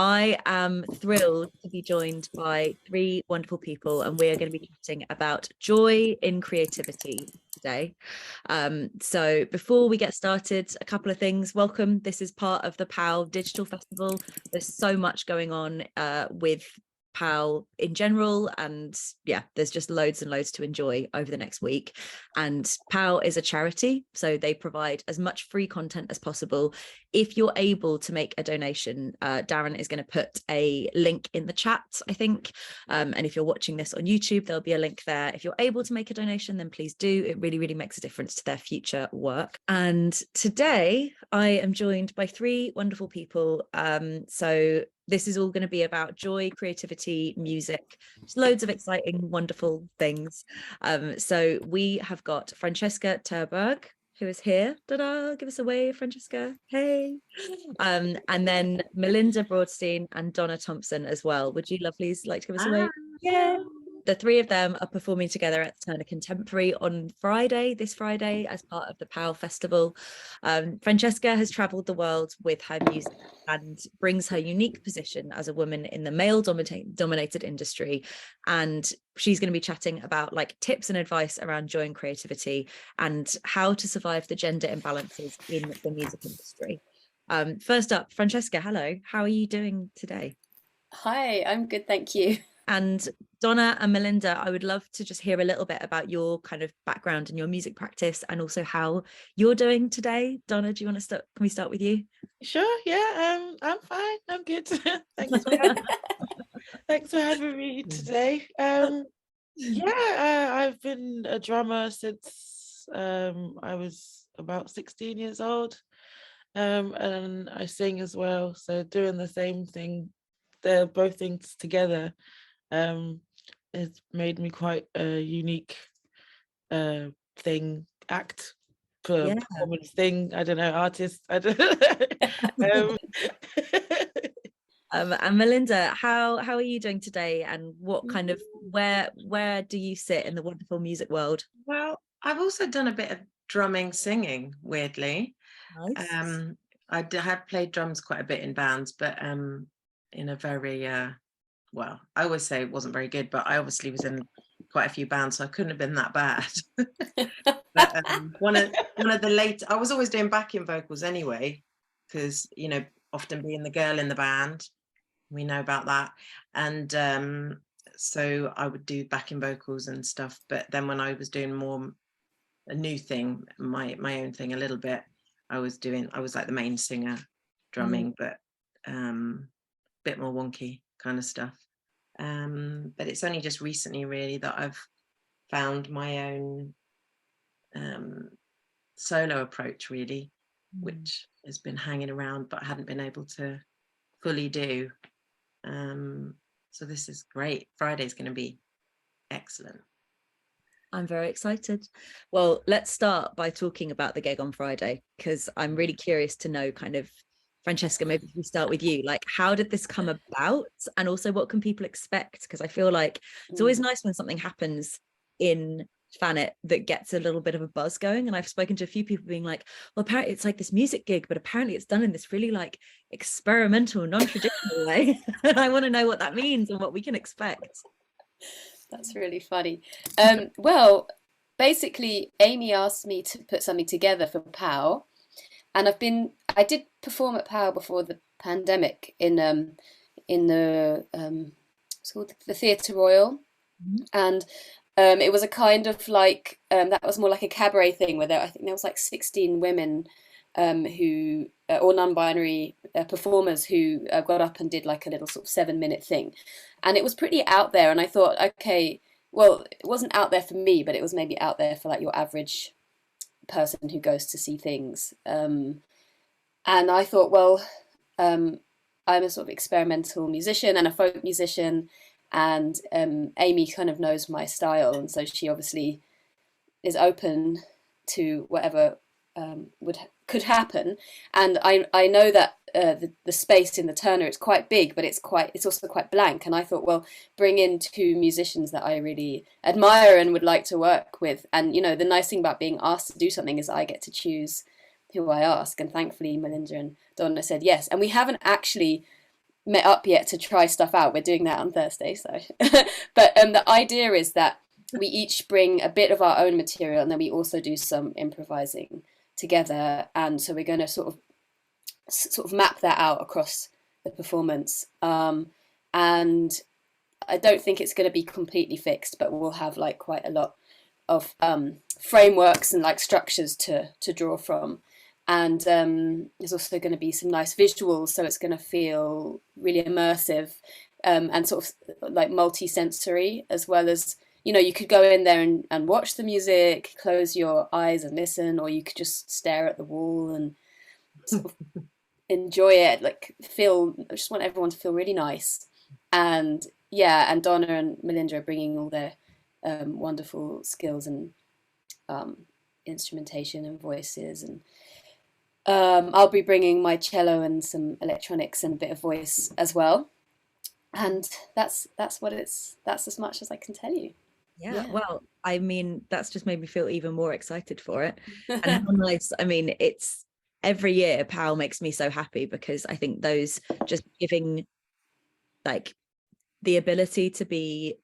I am thrilled to be joined by three wonderful people, and we are going to be chatting about joy in creativity today. So before we get started, a couple of things. Welcome. This is part of the PAL Digital Festival. There's so much going on with PAL in general, and yeah, there's just loads and loads to enjoy over the next week. And PAL is a charity, so they provide as much free content as possible. If you're able to make a donation, Darren is going to put a link in the chat, I think, and if you're watching this on YouTube, there'll be a link there. If you're able to make a donation, then please do. It really makes a difference to their future work. And today I am joined by three wonderful people. So this is all going to be about joy, creativity, music, just loads of exciting, wonderful things. So we have got Francesca Ter-Berg, who is here. Ta-da! Give us a wave, Francesca. Hey. And then Melinda Bronstein and Donna Thompson as well. Would you lovelies like to give us a wave? Yeah. The three of them are performing together at the Turner Contemporary on this Friday, as part of the PAL Festival. Francesca has travelled the world with her music and brings her unique position as a woman in the male-dominated industry. And she's going to be chatting about like tips and advice around joy and creativity and how to survive the gender imbalances in the music industry. First up, Francesca, hello. How are you doing today? Hi, I'm good, thank you. And Donna and Melinda, I would love to just hear a little bit about your kind of background and your music practice, and also how you're doing today. Donna, do you want to start? Can we start with you? Sure, yeah, I'm fine, I'm good. Thanks for having me today. I've been a drummer since I was about 16 years old, and I sing as well, so doing the same thing, both things together, has made me quite a unique performance thing. I don't know, artist. I don't know. And Melinda, how are you doing today, and what kind of where do you sit in the wonderful music world? Well, I've also done a bit of drumming, singing, weirdly. Nice. I have played drums quite a bit in bands, but in a very well, I always say it wasn't very good, but I obviously was in quite a few bands, so I couldn't have been that bad. But one of the late, I was always doing backing vocals anyway, because often being the girl in the band, we know about that, and so I would do backing vocals and stuff. But then when I was doing more a new thing, my own thing a little bit, I was like the main singer, drumming, but bit more wonky kind of stuff. But it's only just recently really that I've found my own solo approach really, which has been hanging around but I hadn't been able to fully do. So this is great. Friday's going to be excellent. I'm very excited. Well, let's start by talking about the gig on Friday, because I'm really curious to know, kind of, Francesca, maybe if we start with you, like, how did this come about, and also what can people expect? Because I feel like it's always nice when something happens in Thanet that gets a little bit of a buzz going, and I've spoken to a few people being like, well, apparently it's like this music gig, but apparently it's done in this really like experimental, non-traditional way. And I want to know what that means and what we can expect. That's really funny. Well, basically Amy asked me to put something together for PAL, and I did perform at PAL before the pandemic in the it's called the Theatre Royal, and it was a kind of like that was more like a cabaret thing where I think there was like 16 women who or non-binary performers who got up and did like a little sort of 7-minute thing, and it was pretty out there, and I thought, okay, well, it wasn't out there for me, but it was maybe out there for like your average person who goes to see things, and I thought, well, I'm a sort of experimental musician and a folk musician, and Amy kind of knows my style, and so she obviously is open to whatever could happen. And I know that the space in the Turner, it's quite big, but it's also quite blank, and I thought, well, bring in two musicians that I really admire and would like to work with. And the nice thing about being asked to do something is I get to choose who I ask, and thankfully Melinda and Donna said yes. And we haven't actually met up yet to try stuff out. We're doing that on Thursday, so but the idea is that we each bring a bit of our own material, and then we also do some improvising together. And so we're going to sort of map that out across the performance. And I don't think it's going to be completely fixed, but we'll have like quite a lot of frameworks and like structures to draw from. And there's also going to be some nice visuals, so it's going to feel really immersive, and sort of like multi-sensory, as well as, you know, you could go in there and watch the music, close your eyes and listen, or you could just stare at the wall and sort of enjoy it, like I just want everyone to feel really nice. And yeah, and Donna and Melinda are bringing all their wonderful skills and instrumentation and voices, and I'll be bringing my cello and some electronics and a bit of voice as well. And that's as much as I can tell you. Yeah, well, I mean, that's just made me feel even more excited for it. And how nice. I mean, it's every year POW makes me so happy, because I think those just giving like the ability to be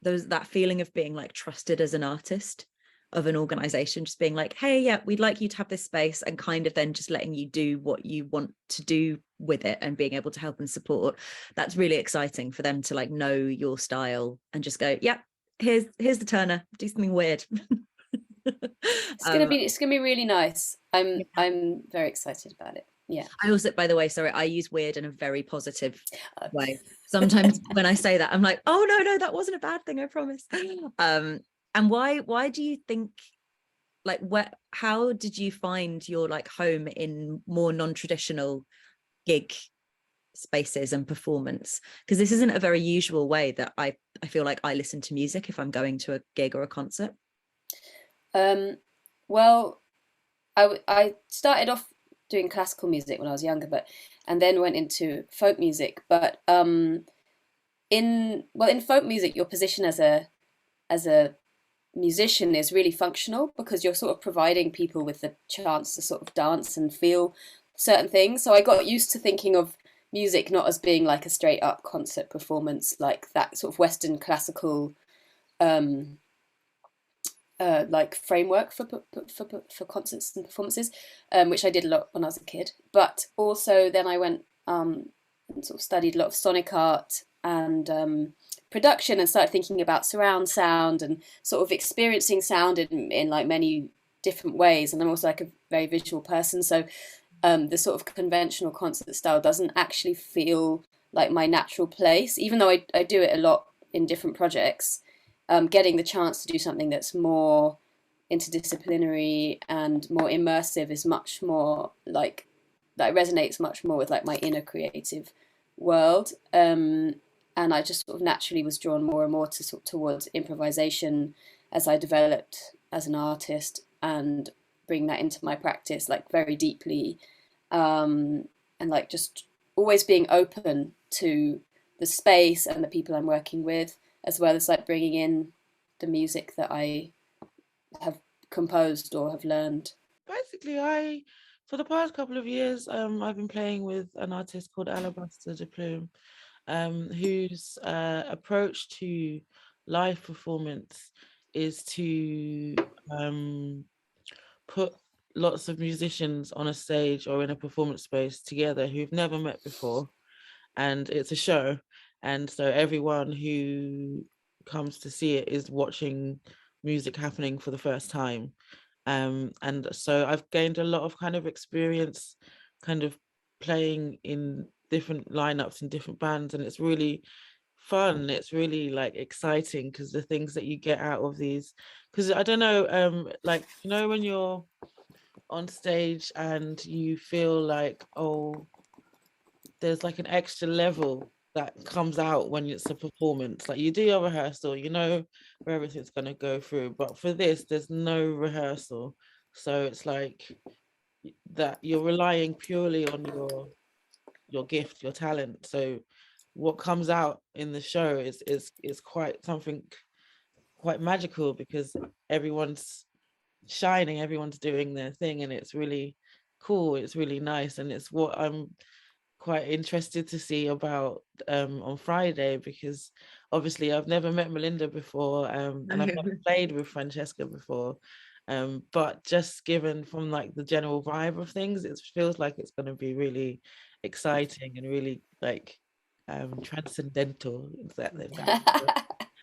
that feeling of being like trusted as an artist of an organization, just being like, hey, yeah, we'd like you to have this space, and kind of then just letting you do what you want to do with it and being able to help and support. That's really exciting for them to like know your style and just go, yeah, here's the Turner, do something weird. It's gonna be really nice. I'm very excited about it. Yeah. I also, by the way, sorry, I use weird in a very positive way. Sometimes when I say that, I'm like, oh no, that wasn't a bad thing, I promise. And why do you think, like, how did you find your like home in more non-traditional gig spaces and performance? Because this isn't a very usual way that I feel like I listen to music if I'm going to a gig or a concert. Well, I started off doing classical music when I was younger, and then went into folk music. But in folk music, your position as a musician is really functional, because you're sort of providing people with the chance to sort of dance and feel certain things. So I got used to thinking of music not as being like a straight up concert performance, like that sort of Western classical like framework for concerts and performances, which I did a lot when I was a kid. But also then I went and sort of studied a lot of sonic art and production, and started thinking about surround sound and sort of experiencing sound in like many different ways. And I'm also like a very visual person, so the sort of conventional concert style doesn't actually feel like my natural place, even though I do it a lot in different projects. Getting the chance to do something that's more interdisciplinary and more immersive is much more like, that resonates much more with like my inner creative world. And I just sort of naturally was drawn more and more towards improvisation as I developed as an artist, and bring that into my practice like very deeply, and like just always being open to the space and the people I'm working with, as well as like bringing in the music that I have composed or have learned. Basically, for the past couple of years, I've been playing with an artist called Alabaster de Plume, whose approach to live performance is to put lots of musicians on a stage or in a performance space together who've never met before, and it's a show. And so everyone who comes to see it is watching music happening for the first time. And so I've gained a lot of kind of experience kind of playing in different lineups and different bands, and it's really fun. It's really like exciting, because the things that you get out of these, because I don't know, like, you know, when you're on stage and you feel like, oh, there's like an extra level that comes out when it's a performance. Like, you do your rehearsal, you know where everything's going to go through, but for this there's no rehearsal, so it's like that you're relying purely on your gift, your talent. So what comes out in the show is quite something quite magical, because everyone's shining, everyone's doing their thing, and it's really cool, it's really nice, and it's what I'm quite interested to see about on Friday, because obviously I've never met Melinda before, and I've never played with Francesca before, but just given from like the general vibe of things, it feels like it's going to be really exciting and really like transcendental. Exactly.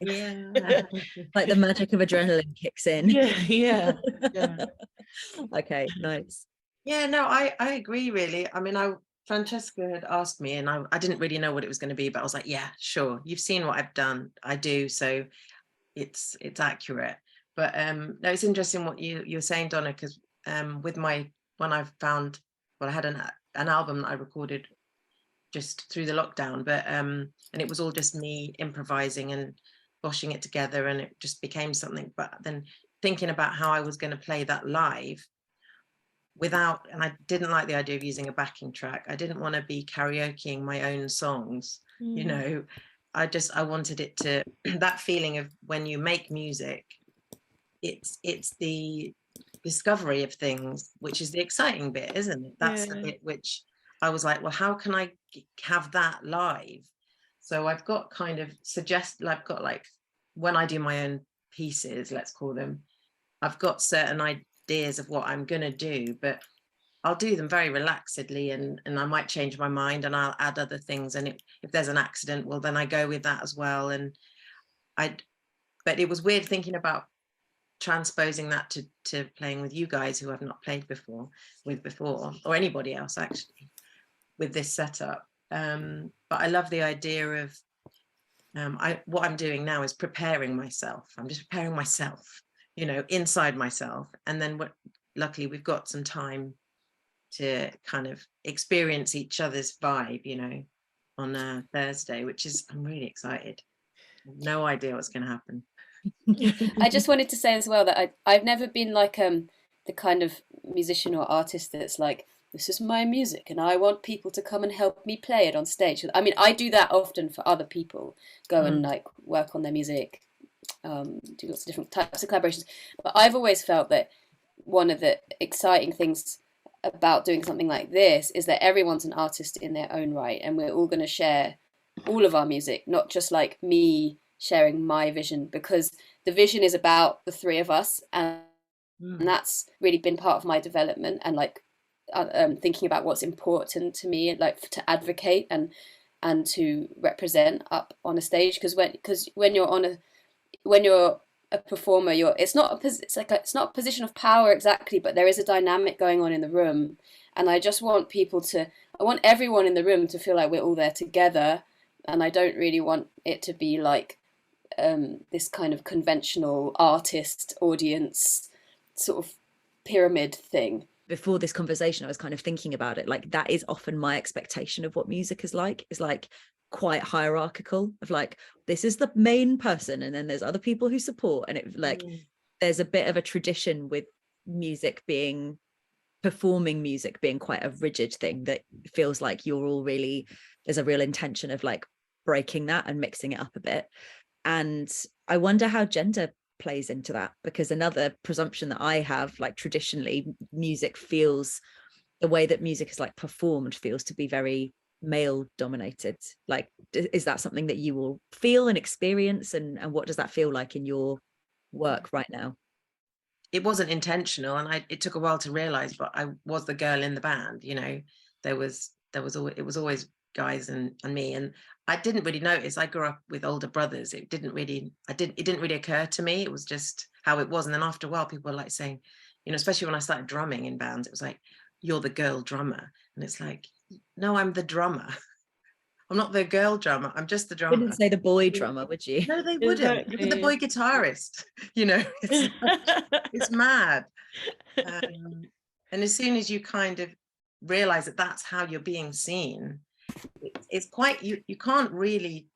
Yeah. Like the magic of adrenaline kicks in. Yeah. Okay, nice. Yeah, no, I agree really. I mean, Francesca had asked me, and I didn't really know what it was going to be, but I was like, yeah, sure. You've seen what I've done. I do, so it's accurate. But no, it's interesting what you're saying, Donna, because with when I found, well, I had an album that I recorded just through the lockdown, but and it was all just me improvising and boshing it together, and it just became something. But then thinking about how I was going to play that live without, and I didn't like the idea of using a backing track. I didn't want to be karaokeing my own songs, you know. I wanted it to that feeling of when you make music, it's the discovery of things, which is the exciting bit, isn't it? That's the bit which I was like, well, how can I have that live? So I've got kind of I've got like, when I do my own pieces, let's call them, I've got certain ideas of what I'm going to do, but I'll do them very relaxedly, and I might change my mind and I'll add other things. And if there's an accident, well, then I go with that as well. And but it was weird thinking about transposing that to playing with you guys who I've not played before, or anybody else actually, with this setup. But I love the idea of what I'm doing now is preparing myself. I'm just preparing myself, you know, inside myself. And then luckily we've got some time to kind of experience each other's vibe, you know, on Thursday, which is, I'm really excited. No idea what's going to happen. I just wanted to say as well that I've never been like the kind of musician or artist that's like, this is my music and I want people to come and help me play it on stage. I mean, I do that often for other people, go and like work on their music, do lots of different types of collaborations. But I've always felt that one of the exciting things about doing something like this is that everyone's an artist in their own right, and we're all going to share all of our music, not just like me sharing my vision, because the vision is about the three of us, and that's really been part of my development, and like thinking about what's important to me, like to advocate and to represent up on a stage, because when you're a performer, it's not a position of power exactly, but there is a dynamic going on in the room, and I want everyone in the room to feel like we're all there together, and I don't really want it to be like this kind of conventional artist audience sort of pyramid thing. Before this conversation, I was kind of thinking about it, like that is often my expectation of what music is like quite hierarchical, of like, this is the main person and then there's other people who support, and it like there's a bit of a tradition with performing music being quite a rigid thing that feels like there's a real intention of like breaking that and mixing it up a bit. And I wonder how gender plays into that, because another presumption that I have, like traditionally the way that music is like performed feels to be very male dominated. Like, is that something that you will feel and experience, and what does that feel like in your work right now? It wasn't intentional, and it took a while to realize, but I was the girl in the band, you know. It was always guys and me, and I didn't really notice. I grew up with older brothers. It didn't really occur to me. It was just how it was. And then after a while, people were like saying, you know, especially when I started drumming in bands, it was like, you're the girl drummer. And it's like, no, I'm the drummer. I'm not the girl drummer. I'm just the drummer. Wouldn't say the boy drummer, would you? No, they wouldn't. Exactly. Even the boy guitarist, you know, it's mad. And as soon as you kind of realize that that's how you're being seen, it's quite, you can't really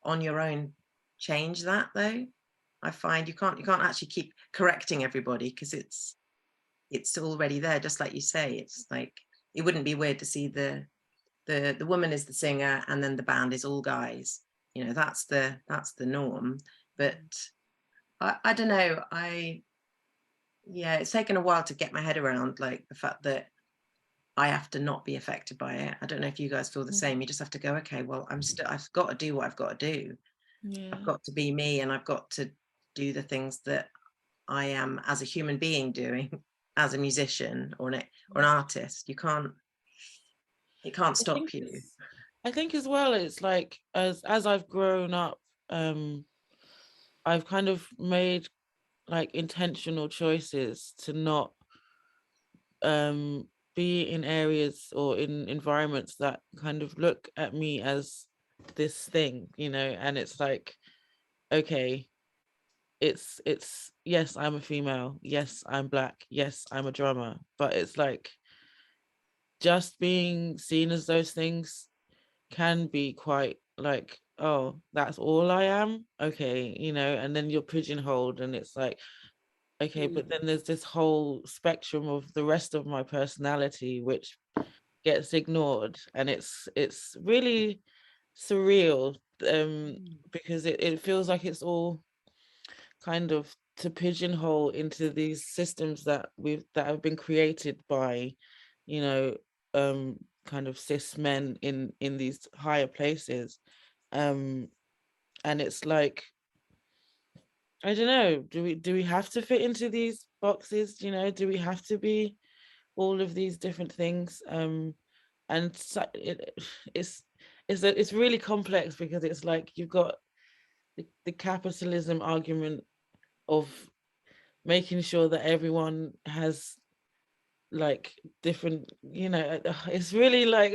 on your own change that, though. I find you can't actually keep correcting everybody, because it's already there, just like you say. It's like, it wouldn't be weird to see the woman is the singer and then the band is all guys, you know. That's the norm. But I don't know, it's taken a while to get my head around, like, the fact that I have to not be affected by it. I don't know if you guys feel the same. You just have to go, okay, well, I've got to do what I've got to do. I've got to be me, and I've got to do the things that I am as a human being doing as a musician or an artist. It can't stop you. I think as well, it's like as I've grown up, I've kind of made like intentional choices to not be in areas or in environments that kind of look at me as this thing, you know. And it's like, okay, it's yes, I'm a female, yes, I'm Black, yes, I'm a drummer, but it's like just being seen as those things can be quite like, oh, that's all I am, okay, you know. And then you're pigeonholed, and it's like, okay, but then there's this whole spectrum of the rest of my personality which gets ignored, and it's really surreal, because it feels like it's all kind of to pigeonhole into these systems that have been created by, you know, kind of cis men in these higher places, and it's like, I don't know, do we have to fit into these boxes, you know? Do we have to be all of these different things? And so it's really complex, because it's like you've got the capitalism argument of making sure that everyone has like different, you know, it's really like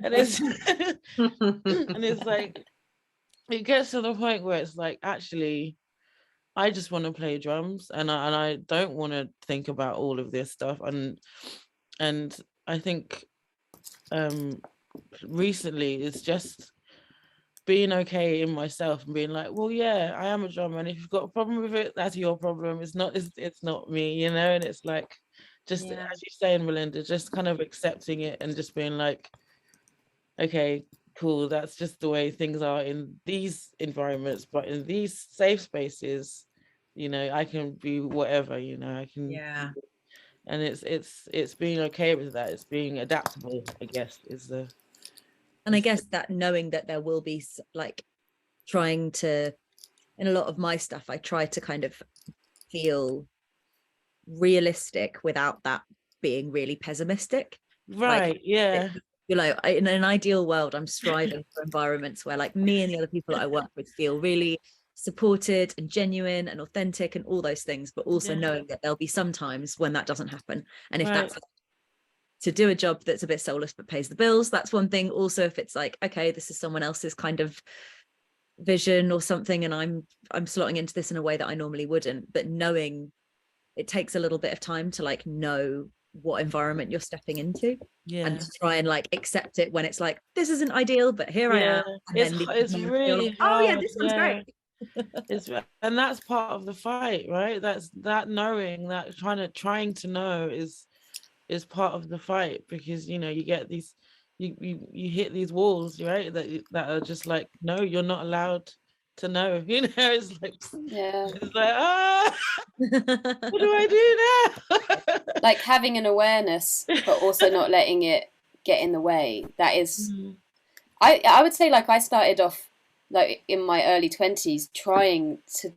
and it's and it's like it gets to the point where it's like, actually I just want to play drums, and I don't want to think about all of this stuff. And I think recently it's just being okay in myself and being like, well, yeah, I am a drummer, and if you've got a problem with it, that's your problem. It's not me, you know. And it's like, just as you're saying, Melinda, just kind of accepting it and just being like, okay, cool, that's just the way things are in these environments, but in these safe spaces, you know, I can be whatever, you know, I can. And it's being okay with that. It's being adaptable, I guess, is the. And I guess that knowing that there will be like trying to, in a lot of my stuff, I try to kind of feel realistic without that being really pessimistic. Right. Like, yeah. You know, in an ideal world, I'm striving for environments where like me and the other people that I work with feel really supported and genuine and authentic and all those things, but also knowing that there'll be some times when that doesn't happen. And if that's to do a job that's a bit soulless but pays the bills, that's one thing. Also, if it's like, okay, this is someone else's kind of vision or something, and I'm slotting into this in a way that I normally wouldn't, but knowing it takes a little bit of time to like know what environment you're stepping into, and to try and like accept it when it's like, this isn't ideal, but here I am. And it's really like, oh yeah, this one's great. And that's part of the fight, right? That's that knowing, that trying to know is part of the fight, because you know, you get these, you hit these walls, right, that are just like, no, you're not allowed to know, you know. It's like, it's like, what do I do now? Like having an awareness but also not letting it get in the way. That is I would say, like, I started off like in my early 20s trying to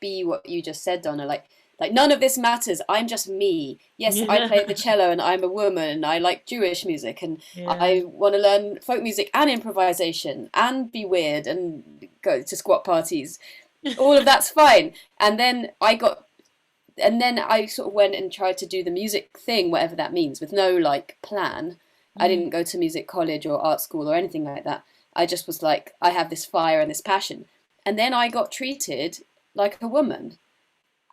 be what you just said, Donna, like none of this matters, I'm just me. Yes, I play the cello and I'm a woman and I like Jewish music and I want to learn folk music and improvisation and be weird and go to squat parties. All of that's fine. And then I sort of went and tried to do the music thing, whatever that means, with no like plan. I didn't go to music college or art school or anything like that. I just was like, I have this fire and this passion. And then I got treated like a woman.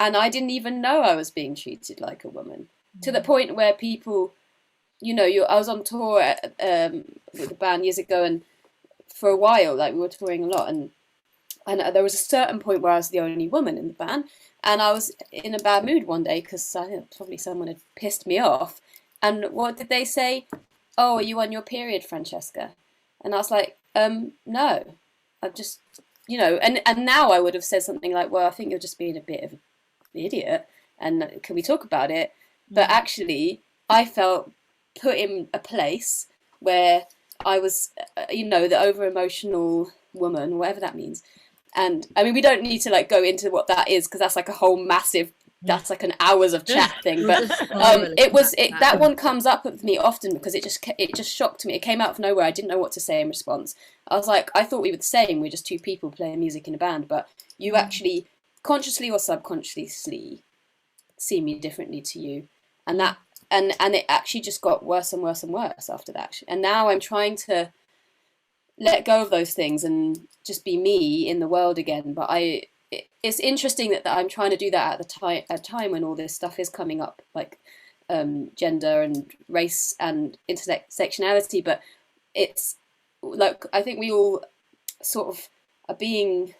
And I didn't even know I was being treated like a woman, to the point where people, you know, I was on tour with a band years ago, and for a while, like, we were touring a lot, and there was a certain point where I was the only woman in the band, and I was in a bad mood one day because probably someone had pissed me off. And what did they say? Oh, are you on your period, Francesca? And I was like, no, I've just, you know, and now I would have said something like, well, I think you're just being a bit of an idiot, and can we talk about it? But actually, I felt put in a place where I was, you know, the over emotional woman, whatever that means. And I mean, we don't need to like go into what that is, because that's like a whole massive, that's like an hours of chat thing. But that one comes up with me often because it just shocked me. It came out of nowhere. I didn't know what to say in response. I was like, I thought we were the same. We're just two people playing music in a band, but you actually consciously or subconsciously see me differently to you, and that and it actually just got worse and worse and worse after that. And now I'm trying to let go of those things and just be me in the world again. But it's interesting that I'm trying to do that at a time when all this stuff is coming up, like gender and race and intersectionality. But it's like, I think we all sort of are being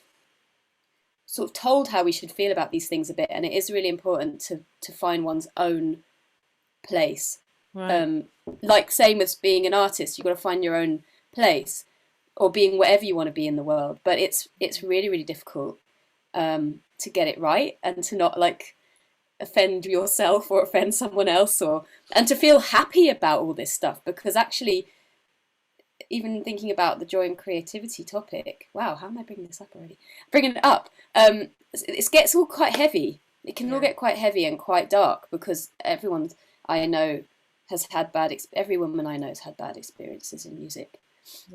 sort of told how we should feel about these things a bit, and it is really important to find one's own place. Right. Like same as being an artist, you've got to find your own place, or being whatever you want to be in the world. But it's really, really difficult to get it right, and to not like offend yourself or offend someone else, and to feel happy about all this stuff. Because actually, even thinking about the joy and creativity topic, wow, how am I bringing this up already? Bringing it up, it gets all quite heavy. It can all get quite heavy and quite dark, because everyone I know has had every woman I know has had bad experiences in music,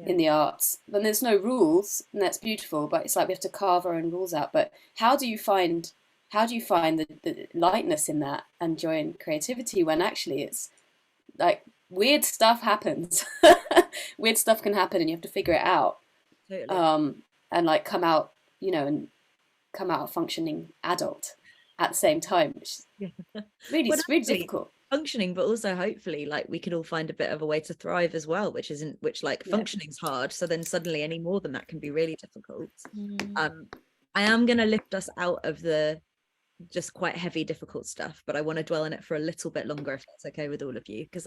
in the arts. Then there's no rules, and that's beautiful, but it's like we have to carve our own rules out. But how do you find the lightness in that, and joy and creativity, when actually it's like weird stuff happens? Weird stuff can happen, and you have to figure it out. Totally. And like come out a functioning adult at the same time, which is really, it's really difficult. Functioning, but also hopefully like we can all find a bit of a way to thrive as well, which functioning's hard, so then suddenly any more than that can be really difficult. I am going to lift us out of the just quite heavy, difficult stuff, but I want to dwell on it for a little bit longer, if that's okay with all of you, because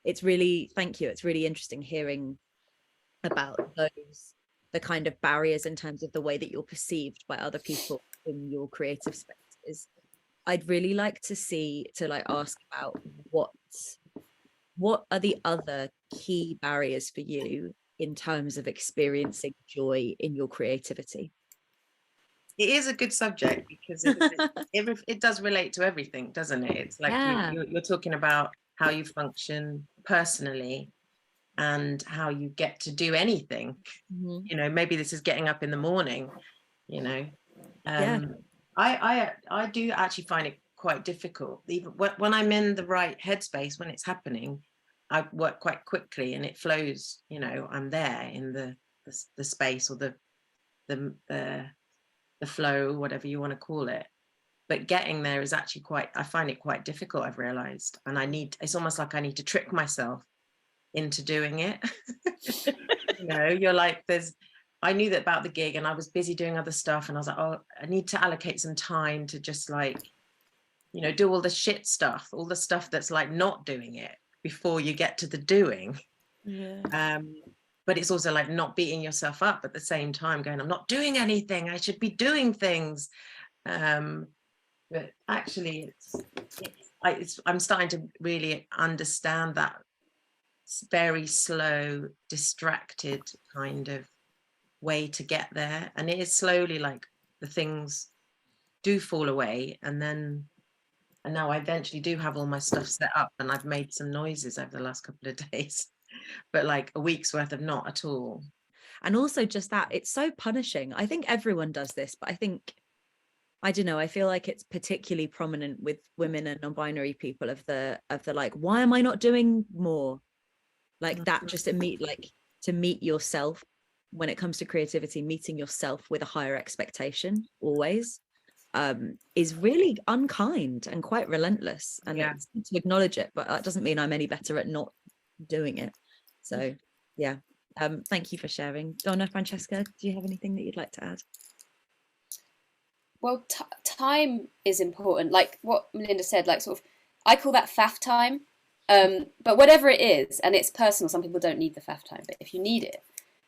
it's really, thank you, it's really interesting hearing about the kind of barriers in terms of the way that you're perceived by other people in your creative spaces. I'd really like to ask about what are the other key barriers for you in terms of experiencing joy in your creativity? It is a good subject, because it does relate to everything, doesn't it? It's like you're talking about how you function personally and how you get to do anything. You know, maybe this is getting up in the morning, you know. I do actually find it quite difficult, even when I'm in the right headspace. When it's happening, I work quite quickly and it flows, you know. I'm there in the space, or the flow, whatever you want to call it. But getting there is actually I find it quite difficult, I've realized. And it's almost like I need to trick myself into doing it. You know, you're like, I knew that about the gig, and I was busy doing other stuff, and I was like, oh, I need to allocate some time to just like, you know, do all the shit stuff, all the stuff that's like not doing it before you get to the doing. But it's also like not beating yourself up at the same time, going, I'm not doing anything, I should be doing things. But actually I'm starting to really understand that very slow, distracted kind of way to get there. And it is slowly, like, the things do fall away, and now I eventually do have all my stuff set up, and I've made some noises over the last couple of days, but like a week's worth of not at all. And also just that it's so punishing. I think everyone does this, but I don't know, I feel like it's particularly prominent with women and non-binary people, of the like, why am I not doing more? Like that, just to meet yourself when it comes to creativity, meeting yourself with a higher expectation always is really unkind and quite relentless. And it's good to acknowledge it, but that doesn't mean I'm any better at not doing it. So thank you for sharing. Donna, Francesca, do you have anything that you'd like to add? Well, time is important. Like what Melinda said, like sort of, I call that faff time. But whatever it is, and it's personal, some people don't need the faff time, but if you need it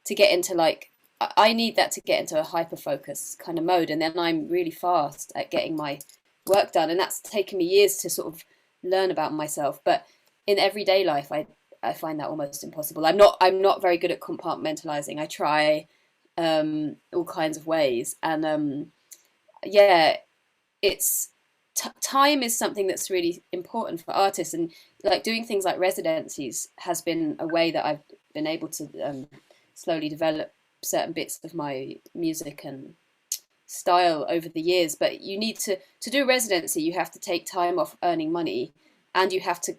to get into, like, I need that to get into a hyper focus kind of mode, and then I'm really fast at getting my work done, and that's taken me years to sort of learn about myself. But in everyday life, I find that almost impossible. I'm not very good at compartmentalizing. I try all kinds of ways, and yeah, it's time is something that's really important for artists, and like doing things like residencies has been a way that I've been able to slowly develop certain bits of my music and style over the years. But you need to do a residency, you have to take time off earning money, and you have to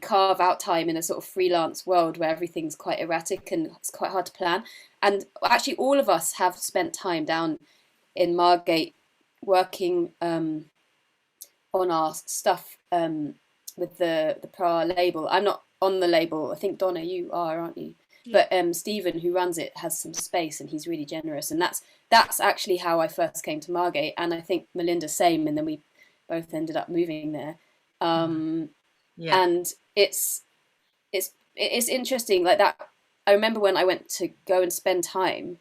carve out time in a sort of freelance world where everything's quite erratic and it's quite hard to plan. And actually all of us have spent time down in Margate working on our stuff with the Pra label. I'm not on the label. I think Donna, you are, aren't you? Yeah. But Stephen, who runs it, has some space and he's really generous. And that's actually how I first came to Margate. And I think Melinda same. And then we both ended up moving there. Yeah. And it's interesting like that. I remember when I went to go and spend time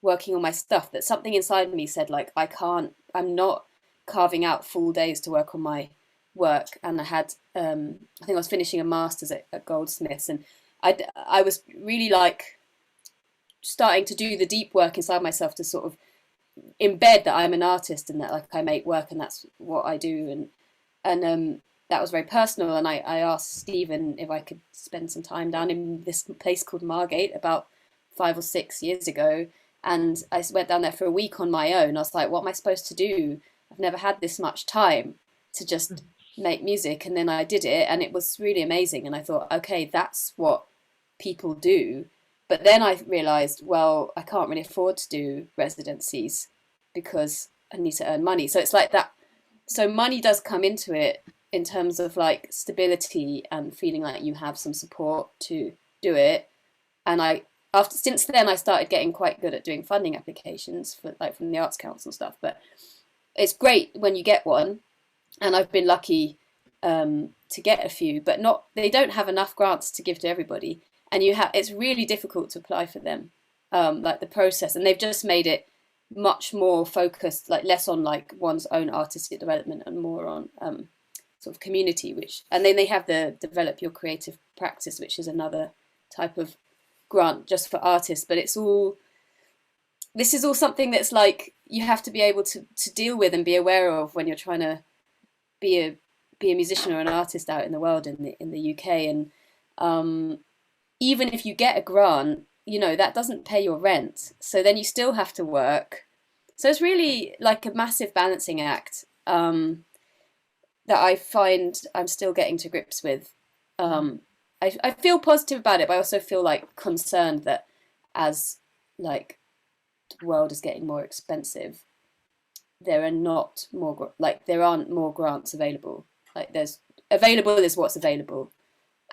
working on my stuff, that something inside me said like, I'm not carving out full days to work on my work. And I had I think I was finishing a master's at Goldsmiths, and I was really like starting to do the deep work inside myself to sort of embed that I'm an artist and that like I make work and that's what I do, and that was very personal. And I asked Stephen if I could spend some time down in this place called Margate about 5 or 6 years ago, and I went down there for a week on my own. I was like, what am I supposed to do? I've never had this much time to just make music. And then I did it and it was really amazing. And I thought, okay, that's what people do. But then I realized, well, I can't really afford to do residencies because I need to earn money. So it's like that. So money does come into it in terms of like stability and feeling like you have some support to do it. And since then I started getting quite good at doing funding applications for like from the Arts Council and stuff. But it's great when you get one, and I've been lucky to get a few, but they don't have enough grants to give to everybody, and it's really difficult to apply for them, like the process. And they've just made it much more focused, like less on like one's own artistic development and more on sort of community. And then they have the Develop Your Creative Practice, which is another type of grant just for artists. But this is all something that's like you have to be able to deal with and be aware of when you're trying to be a musician or an artist out in the world in the UK. And even if you get a grant, you know, that doesn't pay your rent. So then you still have to work. So it's really like a massive balancing act that I find I'm still getting to grips with. I feel positive about it, but I also feel like concerned that as like the world is getting more expensive, there aren't more grants available. Like there's available is what's available,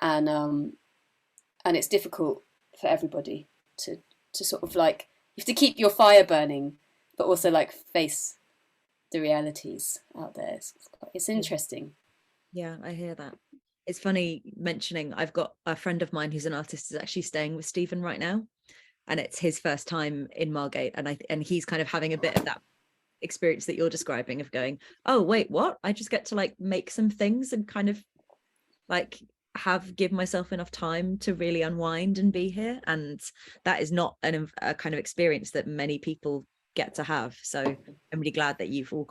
and it's difficult for everybody to sort of like, you have to keep your fire burning, but also like face the realities out there. It's interesting. Yeah, I hear that. It's funny mentioning, I've got a friend of mine who's an artist, is actually staying with Stephen right now, and it's his first time in Margate, and he's kind of having a bit of that experience that you're describing of going, oh wait, what? I just get to like make some things and kind of like give myself enough time to really unwind and be here. And that is not a kind of experience that many people get to have. So I'm really glad that you've all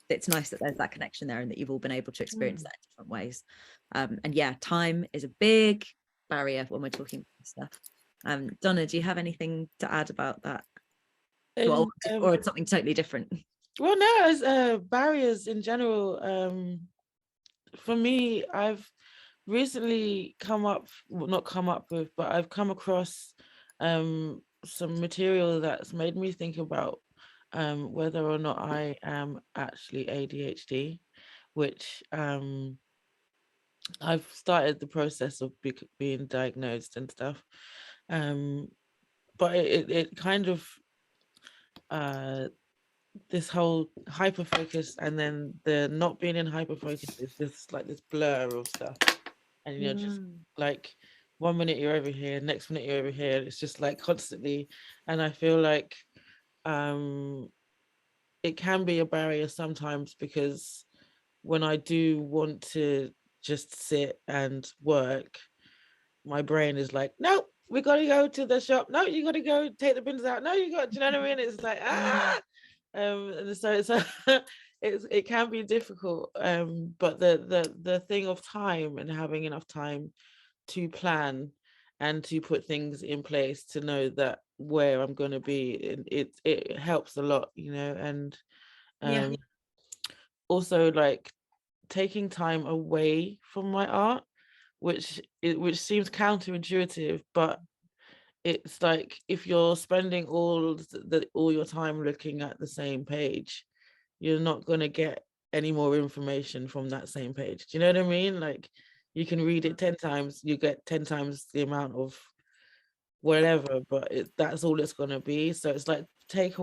it's nice that there's that connection there and that you've all been able to experience that in different ways. And yeah, time is a big barrier when we're talking about stuff. Donna, do you have anything to add about that? Or it's something totally different? Well, no, as barriers in general, for me, I've recently I've come across some material that's made me think about whether or not I am actually ADHD, which I've started the process of being diagnosed and stuff, but it kind of this whole hyper focus and then the not being in hyper focus is just like this blur of stuff, and you're just like 1 minute you're over here, next minute you're over here. It's just like constantly, and I feel like it can be a barrier sometimes, because when I do want to just sit and work, my brain is like, nope, we got to go to the shop. No, you got to go take the bins out. No, you got, do you know what I mean? It's like, and so it's it can be difficult. But the thing of time and having enough time to plan and to put things in place to know that where I'm going to be, it helps a lot, you know. And also like taking time away from my art, which seems counterintuitive, but it's like if you're spending all your time looking at the same page, you're not going to get any more information from that same page. Do you know what I mean? Like you can read it 10 times, you get 10 times the amount of whatever, but that's all it's going to be. So it's like take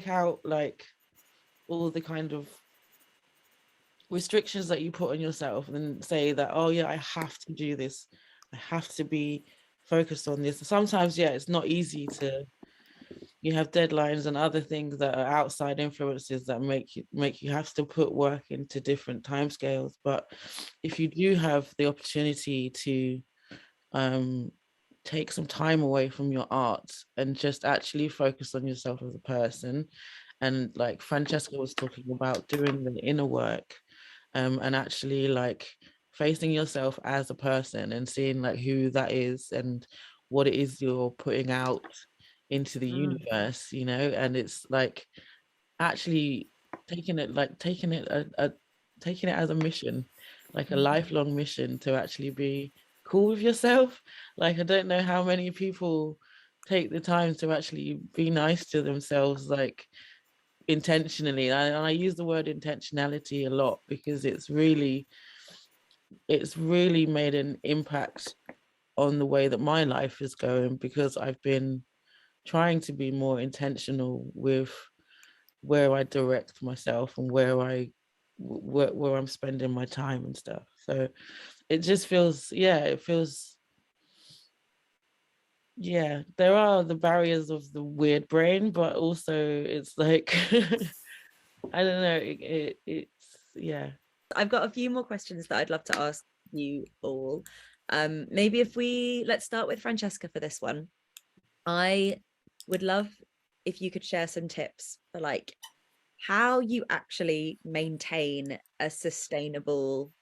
out like all the kind of restrictions that you put on yourself, and then say that, oh yeah, I have to do this, I have to be focused on this. Sometimes it's not easy to, you have deadlines and other things that are outside influences that make you have to put work into different timescales. But if you do have the opportunity to take some time away from your art and just actually focus on yourself as a person, and like Francesca was talking about, doing the inner work, and actually like facing yourself as a person and seeing like who that is and what it is you're putting out into the universe, you know. And it's like actually taking it as a mission, like a lifelong mission, to actually be cool with yourself. Like I don't know how many people take the time to actually be nice to themselves, like intentionally. And I use the word intentionality a lot because it's really made an impact on the way that my life is going, because I've been trying to be more intentional with where I direct myself and where I'm spending my time and stuff. So it just feels, there are the barriers of the weird brain, but also it's like I don't know, it's I've got a few more questions that I'd love to ask you all. Maybe let's start with Francesca for this one. I would love if you could share some tips for like how you actually maintain a sustainable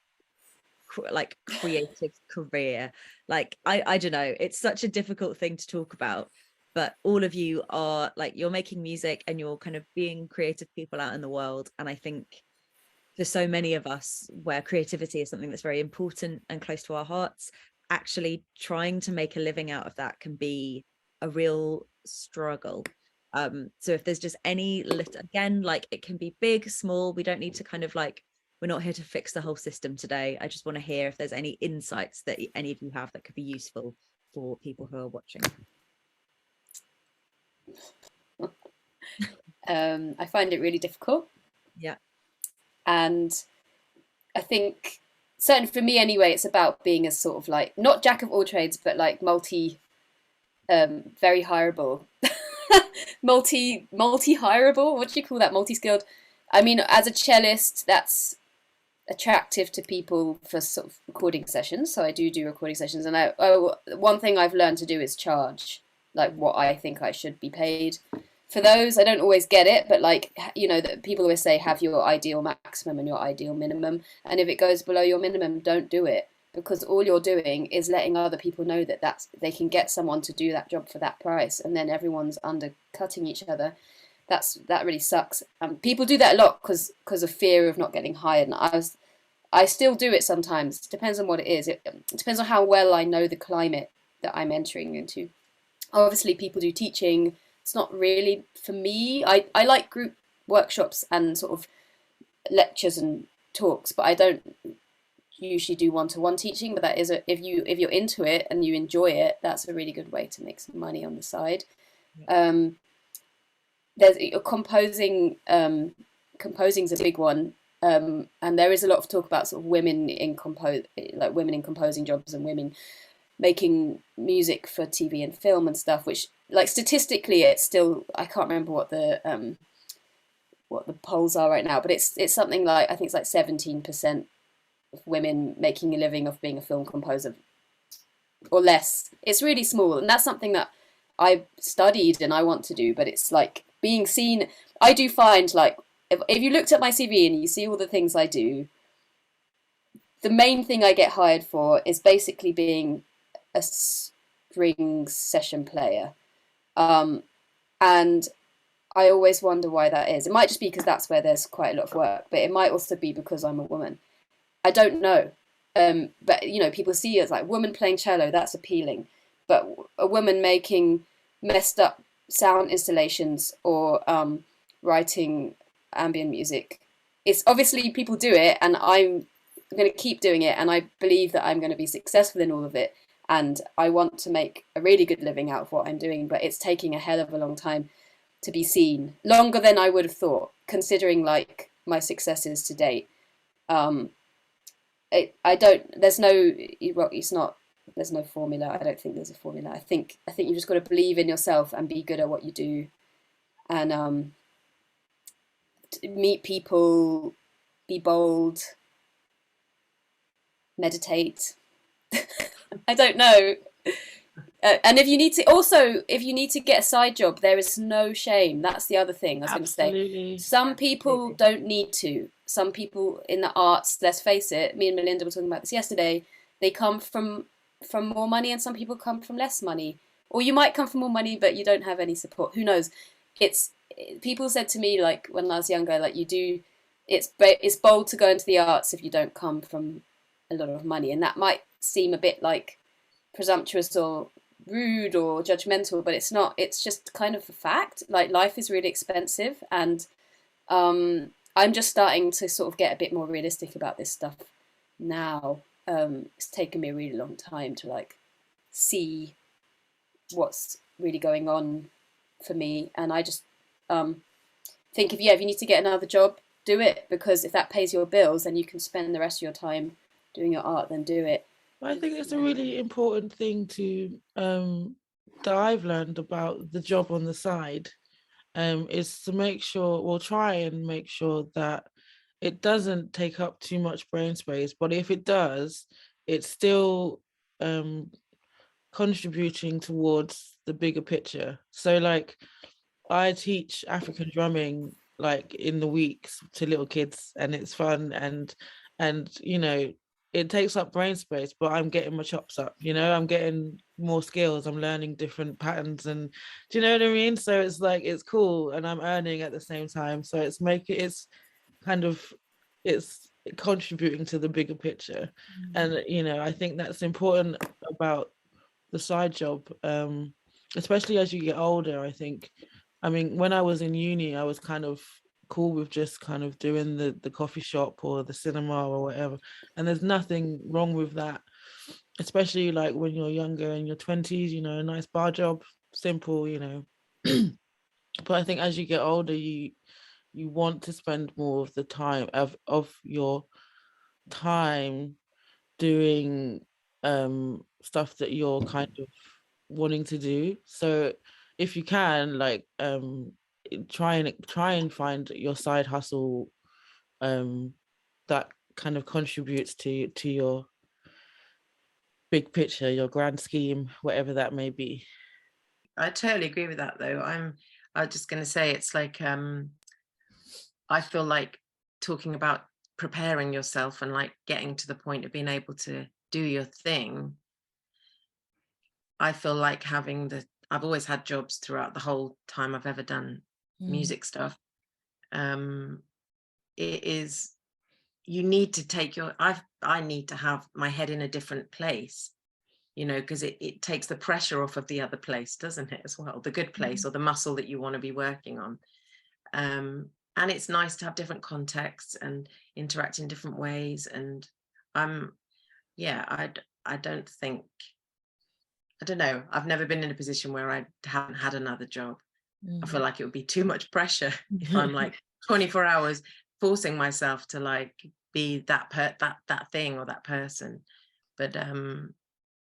like creative career. Like I don't know, it's such a difficult thing to talk about, but all of you are like, you're making music and you're kind of being creative people out in the world. And I think for so many of us, where creativity is something that's very important and close to our hearts, actually trying to make a living out of that can be a real struggle. So if there's just any little, again, like it can be big, small, we don't need to kind of like, we're not here to fix the whole system today. I just want to hear if there's any insights that any of you have that could be useful for people who are watching. I find it really difficult. Yeah. And I think, certainly for me anyway, it's about being a sort of like, not jack of all trades, but like very hireable. multi-hireable, what do you call that? Multi-skilled. I mean, as a cellist, that's attractive to people for sort of recording sessions. So I do recording sessions, and one thing I've learned to do is charge like what I think I should be paid for those. I don't always get it, but like, you know, that people always say have your ideal maximum and your ideal minimum, and if it goes below your minimum, don't do it, because all you're doing is letting other people know that they can get someone to do that job for that price, and then everyone's undercutting each other. That really sucks. People do that a lot because of fear of not getting hired, and I still do it sometimes. It depends on what it is. It depends on how well I know the climate that I'm entering into. Obviously, people do teaching. It's not really for me. I like group workshops and sort of lectures and talks, but I don't usually do one-to-one teaching. But that is if you're into it and you enjoy it, that's a really good way to make some money on the side. Yeah. There's composing. Composing's a big one, and there is a lot of talk about sort of women in composing jobs and women making music for TV and film and stuff. Which, like, statistically, it's still, I can't remember what the polls are right now, but it's something like, I think it's like 17% women making a living of being a film composer, or less. It's really small, and that's something that I studied and I want to do, but it's like being seen. I do find, like, if you looked at my CV and you see all the things I do, the main thing I get hired for is basically being a string session player. And I always wonder why that is. It might just be because that's where there's quite a lot of work, but it might also be because I'm a woman. I don't know. But, you know, people see it as like woman playing cello, that's appealing. But a woman making messed up sound installations or writing ambient music, it's obviously people do it, and I'm going to keep doing it, and I believe that I'm going to be successful in all of it, and I want to make a really good living out of what I'm doing, but it's taking a hell of a long time to be seen, longer than I would have thought, considering like my successes to date. There's no formula. I don't think there's a formula. I think you just got to believe in yourself and be good at what you do, and meet people, be bold, meditate. I don't know. And if you need to get a side job, there is no shame. That's the other thing I was going to say. Some people don't need to. Some people in the arts, let's face it, me and Melinda were talking about this yesterday, they come from more money, and some people come from less money. Or you might come from more money, but you don't have any support. Who knows? People said to me, like, when I was younger, like, it's bold to go into the arts if you don't come from a lot of money. And that might seem a bit like presumptuous or rude or judgmental, but it's not. It's just kind of a fact. Like, life is really expensive, and I'm just starting to sort of get a bit more realistic about this stuff now. It's taken me a really long time to like see what's really going on for me, and I just think if you need to get another job, do it, because if that pays your bills, then you can spend the rest of your time doing your art. Then do it. I think it's a really important thing that I've learned about the job on the side, is to make sure, we'll try and make sure that it doesn't take up too much brain space, but if it does, it's still contributing towards the bigger picture. So like, I teach African drumming like in the weeks to little kids, and it's fun, and you know, it takes up brain space, but I'm getting my chops up, you know, I'm getting more skills, I'm learning different patterns, and do you know what I mean? So it's like, it's cool, and I'm earning at the same time, so it's contributing to the bigger picture. And you know, I think that's important about the side job, especially as you get older. I mean, when I was in uni, I was kind of cool with just kind of doing the coffee shop or the cinema or whatever, and there's nothing wrong with that, especially like when you're younger, in your 20s, you know, a nice bar job, simple, you know. But I think as you get older, you want to spend more of the time of your time doing stuff that you're kind of wanting to do. So if you can, like, try and find your side hustle that kind of contributes to your big picture, your grand scheme, whatever that may be. I totally agree with that, though. I'm just going to say, it's like, I feel like talking about preparing yourself and like getting to the point of being able to do your thing. I feel like I've always had jobs throughout the whole time I've ever done music stuff. It is, you need to take I need to have my head in a different place, you know, because it takes the pressure off of the other place, doesn't it, as well, the good place or the muscle that you want to be working on. And it's nice to have different contexts and interact in different ways. And I don't know, I've never been in a position where I haven't had another job. I feel like it would be too much pressure if I'm like 24 hours forcing myself to like be that thing or that person. But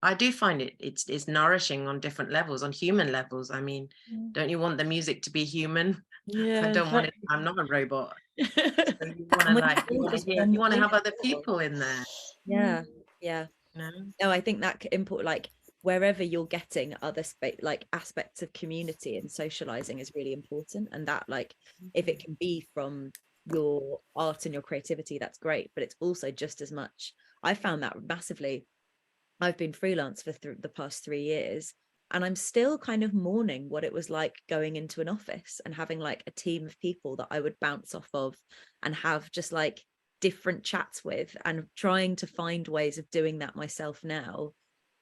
I do find it's nourishing on different levels, on human levels. I mean, don't you want the music to be human? Yeah, I don't want it. I'm not a robot. So you want to And like, you all want to just hear, run you want to have other people. people in there. Yeah, yeah. No. No, I think that import, like wherever you're getting other like aspects of community and socializing is really important. And that, like, if it can be from your art and your creativity, that's great. But it's also just as much, I found that massively. I've been freelance for the past 3 years, and I'm still kind of mourning what it was like going into an office and having like a team of people that I would bounce off of and have just like different chats with, and trying to find ways of doing that myself now,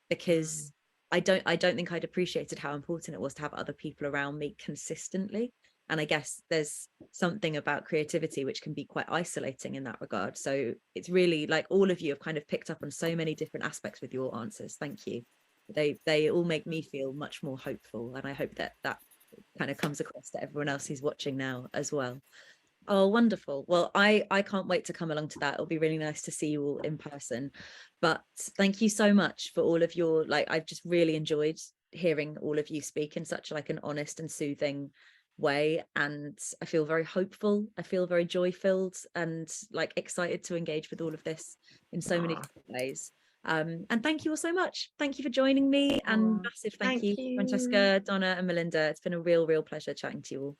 because I don't think I'd appreciated how important it was to have other people around me consistently. And I guess there's something about creativity which can be quite isolating in that regard. So it's really like all of you have kind of picked up on so many different aspects with your answers. Thank you. They all make me feel much more hopeful, and I hope that that kind of comes across to everyone else who's watching now as well. Oh, wonderful. Well, I can't wait to come along to that. It'll be really nice to see you all in person. But thank you so much for all of your, like, I've just really enjoyed hearing all of you speak in such like an honest and soothing way. And I feel very hopeful. I feel very joy-filled and like excited to engage with all of this in so many different ways. And thank you all so much. Thank you for joining me, and massive thank you, you. Francesca, Donna, and Melinda. It's been a real pleasure chatting to you all.